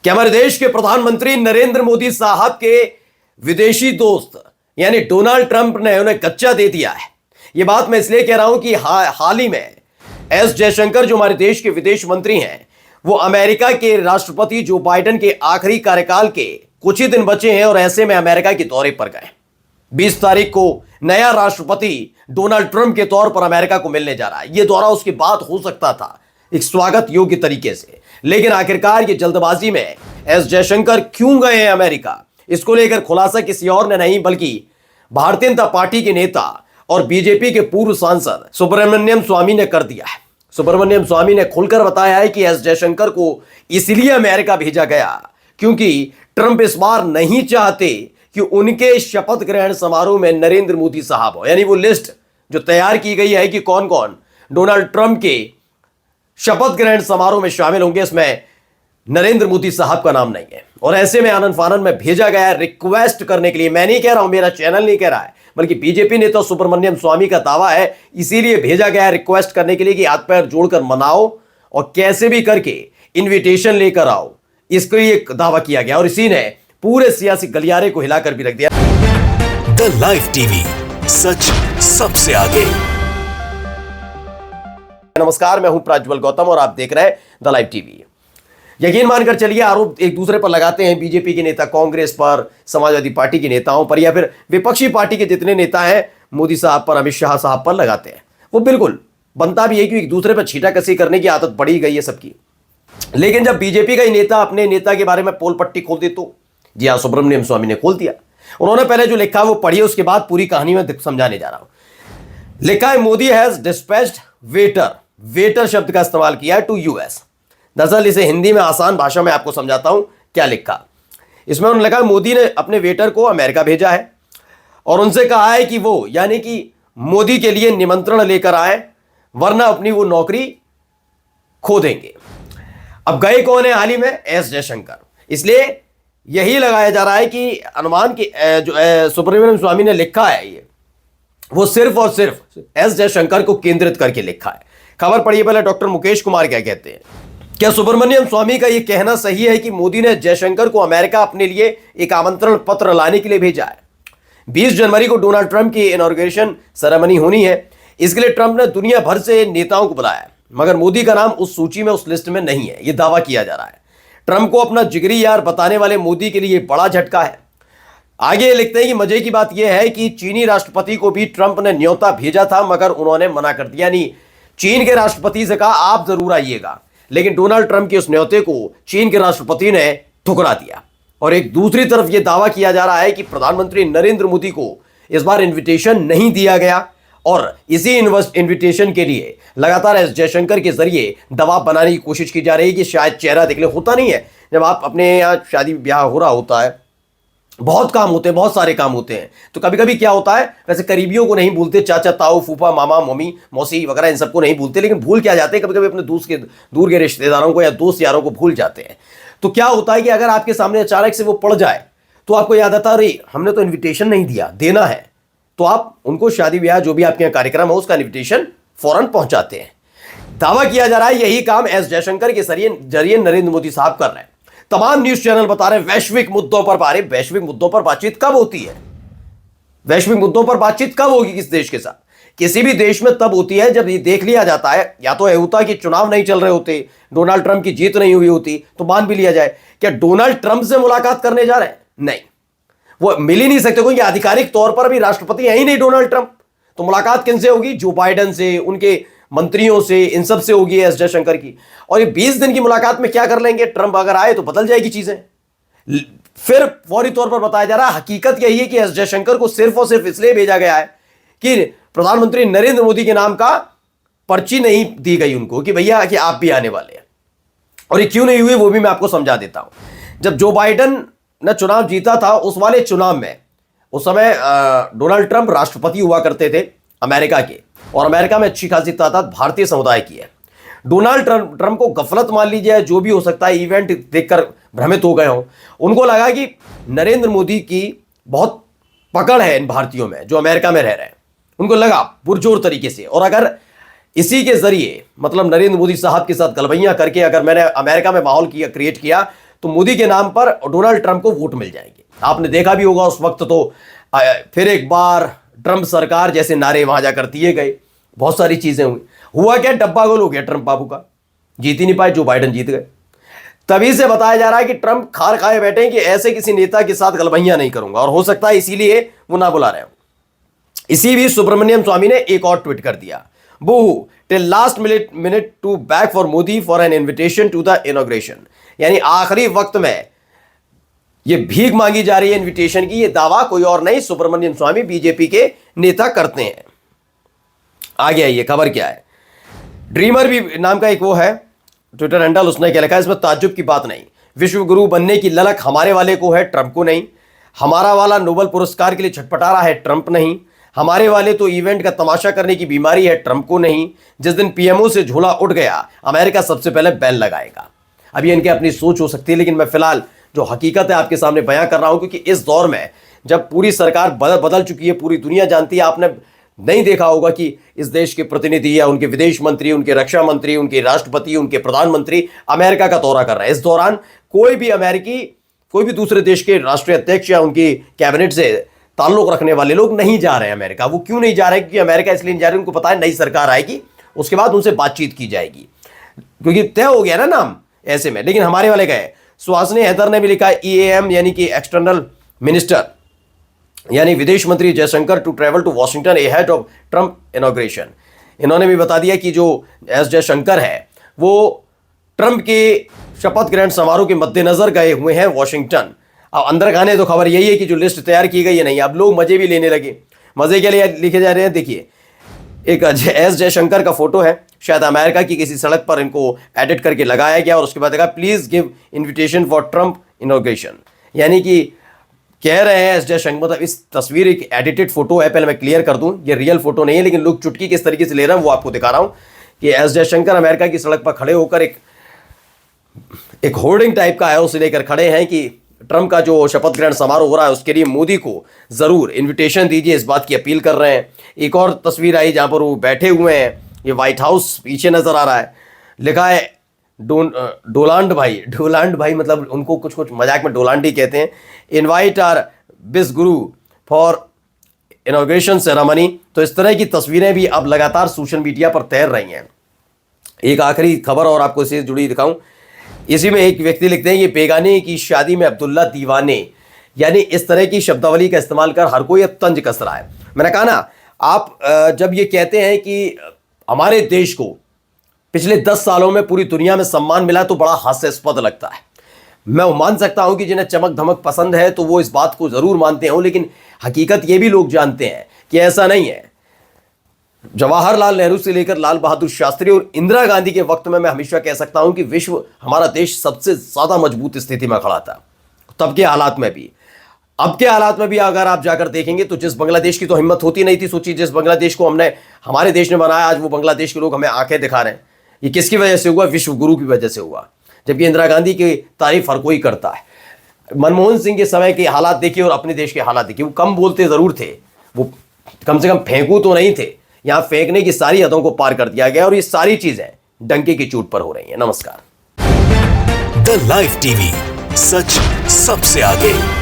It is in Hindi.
कि हमारे देश के प्रधानमंत्री नरेंद्र मोदी साहब के विदेशी दोस्त यानी डोनाल्ड ट्रंप ने उन्हें कच्चा दे दिया है। यह बात मैं इसलिए कह रहा हूं कि हाल ही में एस जयशंकर जो हमारे देश के विदेश मंत्री हैं, वो अमेरिका के राष्ट्रपति जो बाइडेन के आखिरी कार्यकाल के कुछ ही दिन बचे हैं और ऐसे में अमेरिका के दौरे पर गए। 20 तारीख को नया राष्ट्रपति डोनाल्ड ट्रंप के तौर पर अमेरिका को मिलने जा रहा है। यह दौरा उसके बाद हो सकता था एक स्वागत योग्य तरीके से, लेकिन आखिरकार ये जल्दबाजी में एस जयशंकर क्यों गए हैं अमेरिका, इसको लेकर खुलासा किसी और ने नहीं बल्कि भारतीय जनता पार्टी के नेता और बीजेपी के पूर्व सांसद सुब्रमण्यम स्वामी ने कर दिया है। सुब्रमण्यम स्वामी ने खुलकर बताया है कि एस जयशंकर को इसलिए अमेरिका भेजा गया क्योंकि ट्रंप इस बार नहीं चाहते कि उनके शपथ ग्रहण समारोह में नरेंद्र मोदी साहब हो। यानी वो लिस्ट जो तैयार की गई है कि कौन कौन डोनाल्ड ट्रंप के शपथ ग्रहण समारोह में शामिल होंगे, इसमें नरेंद्र मोदी साहब का नाम नहीं है। और ऐसे में आनंद फानंद में भेजा गया है रिक्वेस्ट करने के लिए। मैं नहीं कह रहा हूं, मेरा चैनल नहीं कह रहा है, बल्कि बीजेपी नेता सुब्रमण्यम स्वामी का दावा है। इसीलिए भेजा गया है रिक्वेस्ट करने के लिए कि हाथ पैर जोड़कर मनाओ और कैसे भी करके इन्विटेशन लेकर आओ, इसके लिए दावा किया गया और इसी ने पूरे सियासी गलियारे को हिलाकर भी रख दिया। द लाइव टीवी, सच सबसे आगे। नमस्कार, मैं हूं प्रज्वल गौतम और आप देख रहे हैं द लाइव टीवी। यकीन मानकर चलिए, आरोप एक दूसरे पर लगाते हैं, बीजेपी के नेता कांग्रेस पर, समाजवादी पार्टी के नेताओं पर, या फिर विपक्षी पार्टी के जितने नेता हैं मोदी साहब पर, अमित शाह साहब पर लगाते हैं। वो बिल्कुल बनता भी है कि एक दूसरे पर छींटाकसी करने की आदत पड़ी गई है सबकी। लेकिन जब बीजेपी का ही नेता अपने नेता के बारे में पोल पट्टी खोल दे तो, जी हाँ, सुब्रमण्यम स्वामी ने खोल दिया। उन्होंने पहले जो लिखा वो पढ़िए, उसके बाद पूरी कहानी में समझाने जा रहा हूं। लिखा है, मोदी हैज डिस्पैच्ड वेटर शब्द का इस्तेमाल किया है टू यूएस। दरअसल इसे हिंदी में आसान भाषा में आपको समझाता हूं क्या लिखा। इसमें उन्होंने लिखा, मोदी ने अपने वेटर को अमेरिका भेजा है और उनसे कहा है कि वो यानी कि मोदी के लिए निमंत्रण लेकर आए, वरना अपनी वो नौकरी खो देंगे। अब गए कौन है हाल ही में? एस जयशंकर। इसलिए यही लगाया जा रहा है कि अनुमान की जो सुब्रमण्यम स्वामी ने लिखा है ये वो सिर्फ और सिर्फ एस जयशंकर को केंद्रित करके लिखा है। खबर पढ़िए पहले, डॉक्टर मुकेश कुमार क्या कहते हैं। क्या सुब्रमण्यम स्वामी का यह कहना सही है कि मोदी ने जयशंकर को अमेरिका अपने लिए एक आमंत्रण पत्र लाने के लिए भेजा है? 20 जनवरी को डोनाल्ड ट्रंप की इनॉग्रेशन सेरेमनी होनी है, इसके लिए ट्रंप ने दुनिया भर से नेताओं को बुलाया, मगर मोदी का नाम उस सूची में, उस लिस्ट में नहीं है। यह दावा किया जा रहा है। ट्रंप को अपना जिगरी यार बताने वाले मोदी के लिए बड़ा झटका है। आगे लिखते हैं कि मजे की बात यह है कि चीनी राष्ट्रपति को भी ट्रंप ने न्योता भेजा था, मगर उन्होंने मना कर दिया। यानी चीन के राष्ट्रपति से कहा आप जरूर आइएगा, लेकिन डोनाल्ड ट्रंप के उस न्योते को चीन के राष्ट्रपति ने ठुकरा दिया। और एक दूसरी तरफ यह दावा किया जा रहा है कि प्रधानमंत्री नरेंद्र मोदी को इस बार इन्विटेशन नहीं दिया गया और इसी इन्विटेशन के लिए लगातार एस जयशंकर के जरिए दबाव बनाने की कोशिश की जा रही है कि शायद चेहरा देख ले। होता नहीं है, जब आप अपने यहाँ शादी ब्याह हो रहा होता है, बहुत काम होते हैं, बहुत सारे काम होते हैं, तो कभी कभी क्या होता है, वैसे करीबियों को नहीं भूलते, चाचा ताऊ फूफा मामा मम्मी मौसी वगैरह इन सबको नहीं भूलते, लेकिन भूल क्या जाते हैं कभी कभी अपने दूर के रिश्तेदारों को या दोस्त यारों को भूल जाते हैं। तो क्या होता है कि अगर आपके सामने अचानक से वो पड़ जाए तो आपको याद आता है, अरे हमने तो इन्विटेशन नहीं दिया, देना है, तो आप उनको शादी ब्याह जो भी आपके यहाँ कार्यक्रम हो उसका इन्विटेशन फौरन पहुंचाते हैं। दावा किया जा रहा है यही काम एस जयशंकर के जरिए नरेंद्र मोदी साहब कर रहे हैं। तमाम न्यूज चैनल बता रहे हैं वैश्विक मुद्दों पर बातचीत कब होती है? वैश्विक मुद्दों पर बातचीत कब होगी किस देश के साथ? किसी भी देश में तब होती है जब ये देख लिया जाता है, या तो होता कि चुनाव नहीं चल रहे होते, डोनाल्ड ट्रंप की जीत नहीं हुई होती, तो मान भी लिया जाए क्या डोनाल्ड ट्रंप से मुलाकात करने जा रहे हैं? नहीं, वो मिल ही नहीं सकते, क्योंकि आधिकारिक तौर पर अभी राष्ट्रपति है ही नहीं डोनाल्ड ट्रंप। तो मुलाकात किनसे होगी? जो बाइडेन से, उनके मंत्रियों से, इन सब से होगी एस जयशंकर की। और ये 20 दिन की मुलाकात में क्या कर लेंगे? ट्रंप अगर आए तो बदल जाएगी चीजें। फिर फौरी तौर पर बताया जा रहा है हकीकत यही है कि एस जयशंकर को सिर्फ और सिर्फ इसलिए भेजा गया है कि प्रधानमंत्री नरेंद्र मोदी के नाम का पर्ची नहीं दी गई उनको कि भैया कि आप भी आने वाले हैं। और ये क्यों नहीं हुई वो भी मैं आपको समझा देता हूं। जब जो बाइडेन ने चुनाव जीता था, उस वाले चुनाव में उस समय डोनाल्ड ट्रंप राष्ट्रपति हुआ करते थे अमेरिका के, और अमेरिका में अच्छी खासी तादाद भारतीय समुदाय की है। डोनाल्ड ट्रंप को गफलत मान लीजिए, जो भी हो सकता है, इवेंट देखकर भ्रमित हो गए हों, उनको लगा कि नरेंद्र मोदी की बहुत पकड़ है इन भारतीयों में जो अमेरिका में रह रहे हैं। उनको लगा पुरजोर तरीके से, और अगर इसी के जरिए मतलब नरेंद्र मोदी साहब के साथ गलबैयां करके अगर मैंने अमेरिका में माहौल क्रिएट किया तो मोदी के नाम पर डोनाल्ड ट्रंप को वोट मिल जाएंगे। आपने देखा भी होगा उस वक्त तो फिर एक बार ट्रंप सरकार जैसे नारे वहां जाकर दिए गए, बहुत सारी चीजें हुई। हुआ क्या, डब्बा गोल हो गया ट्रंप बाबू का, जीत ही नहीं पाए, जो बाइडेन जीत गए। तभी से बताया जा रहा है कि ट्रंप खार खाए बैठे हैं कि ऐसे किसी नेता के साथ गलबैया नहीं करूंगा, और हो सकता है इसीलिए वो ना बुला रहे हो। इसी भी सुब्रमण्यम स्वामी ने एक और ट्वीट कर दिया, boohoo till last minute to back for Modi for an invitation to the inauguration. यानी आखिरी वक्त में ये भीख मांगी जा रही है इन्विटेशन की। ये दावा कोई और नहीं, सुब्रमण्यम स्वामी बीजेपी के नेता करते हैं। आगे आइए, खबर क्या है। ड्रीमर भी नाम का एक वो है ट्विटर हैंडल, उसने क्या लिखा है, इसमें ताज्जुब की बात नहीं, विश्व गुरु बनने की ललक हमारे वाले को है, ट्रंप को नहीं। हमारा वाला नोबेल पुरस्कार के लिए छटपटा रहा है, ट्रंप नहीं। हमारे वाले तो इवेंट का तमाशा करने की बीमारी है, ट्रंप को नहीं। जिस दिन पीएमओ से झोला उठ गया, अमेरिका सबसे पहले बैन लगाएगा। अब ये इनकी अपनी सोच हो सकती है, लेकिन मैं फिलहाल जो हकीकत है आपके सामने बयां कर रहा हूं, क्योंकि इस दौर में जब पूरी सरकार बदल चुकी है, पूरी दुनिया जानती है, आपने नहीं देखा होगा कि इस देश के प्रतिनिधि या उनके विदेश मंत्री, उनके रक्षा मंत्री, उनके राष्ट्रपति, उनके प्रधानमंत्री अमेरिका का दौरा कर रहे हैं। इस दौरान कोई भी अमेरिकी, कोई भी दूसरे देश के राष्ट्रीय अध्यक्ष या उनकी कैबिनेट से ताल्लुक रखने वाले लोग नहीं जा रहे हैं अमेरिका। वो क्यों नहीं जा रहे? क्योंकि अमेरिका इसलिए नहीं जा रहे, उनको पता है नई सरकार आएगी, उसके बाद उनसे बातचीत की जाएगी, क्योंकि तय हो गया ना नाम ऐसे में। लेकिन हमारे वाले गए, सुहासिनी हैदर ने भी लिखा, EAM यानी कि एक्सटर्नल मिनिस्टर यानी विदेश मंत्री Jaishankar to travel to Washington ahead of Trump inauguration. इन्होंने भी बता दिया कि जो एस जयशंकर है वो ट्रंप के शपथ ग्रहण समारोह के मद्देनजर गए हुए हैं वॉशिंगटन। अब अंदर खाने तो खबर यही है कि जो लिस्ट तैयार की गई है नहीं, अब लोग मजे भी लेने लगे। मजे के लिए लिखे जा रहे हैं, देखिए एक एस जयशंकर का फोटो है, शायद अमेरिका की किसी सड़क पर इनको एडिट करके लगाया गया, और उसके बाद देखा please give invitation for Trump inauguration. यानी कि कह रहे हैं एस जयशंकर, मतलब इस तस्वीर एक एडिटेड फोटो है, पहले मैं क्लियर कर दूं, ये रियल फोटो नहीं है, लेकिन लोग चुटकी किस तरीके से ले रहे हैं वो आपको दिखा रहा हूं कि एस जयशंकर अमेरिका की सड़क पर खड़े होकर एक होर्डिंग टाइप का है, उसे लेकर खड़े हैं कि ट्रंप का जो शपथ ग्रहण समारोह हो रहा है उसके लिए मोदी को जरूर इन्विटेशन दीजिए, इस बात की अपील कर रहे हैं। एक और तस्वीर आई जहां पर वो बैठे हुए हैं, ये व्हाइट हाउस पीछे नजर आ रहा है, लिखा है डोनाल्ड भाई मतलब उनको कुछ मजाक में डोनाल्ड ही कहते हैं। इनवाइट आर बिस गुरु फॉर इनॉग्रेशन सेरेमनी। तो इस तरह की तस्वीरें भी अब लगातार सोशल मीडिया पर तैर रही हैं। एक आखिरी खबर और आपको इससे जुड़ी दिखाऊं, इसी में एक व्यक्ति लिखते हैं, ये बेगाने की शादी में अब्दुल्ला दीवाने, यानी इस तरह की शब्दावली का इस्तेमाल कर हर कोई अब तंज कस रहा है। मैंने कहा ना, आप जब ये कहते हैं कि हमारे देश को पिछले 10 सालों में पूरी दुनिया में सम्मान मिला तो बड़ा हास्यास्पद लगता है। मैं मान सकता हूं कि जिन्हें चमक धमक पसंद है तो वो इस बात को जरूर मानते हो, लेकिन हकीकत ये भी लोग जानते हैं कि ऐसा नहीं है। जवाहरलाल नेहरू से लेकर लाल बहादुर शास्त्री और इंदिरा गांधी के वक्त में मैं हमेशा कह सकता हूं कि विश्व, हमारा देश सबसे ज्यादा मजबूत स्थिति में खड़ा था, तब के हालात में भी। अब के हालात में भी अगर आप जाकर देखेंगे तो जिस बांग्लादेश की तो हिम्मत होती नहीं थी, सोचिए जिस बांग्लादेश को हमारे देश ने बनाया, आज वो बांग्लादेश के लोग हमें आंखें दिखा रहे हैं। ये किसकी वजह से हुआ? विश्व गुरु की वजह से हुआ। जबकि इंदिरा गांधी की तारीफ हर कोई करता है। मनमोहन सिंह के समय के हालात देखिए और अपने देश के हालात देखिए, वो कम बोलते जरूर थे, वो कम से कम फेंकू तो नहीं थे। यहां फेंकने की सारी हदों को पार कर दिया गया और ये सारी चीजें डंके की चोट पर हो रही हैं। नमस्कार। द लाइव टीवी, सच सबसे आगे।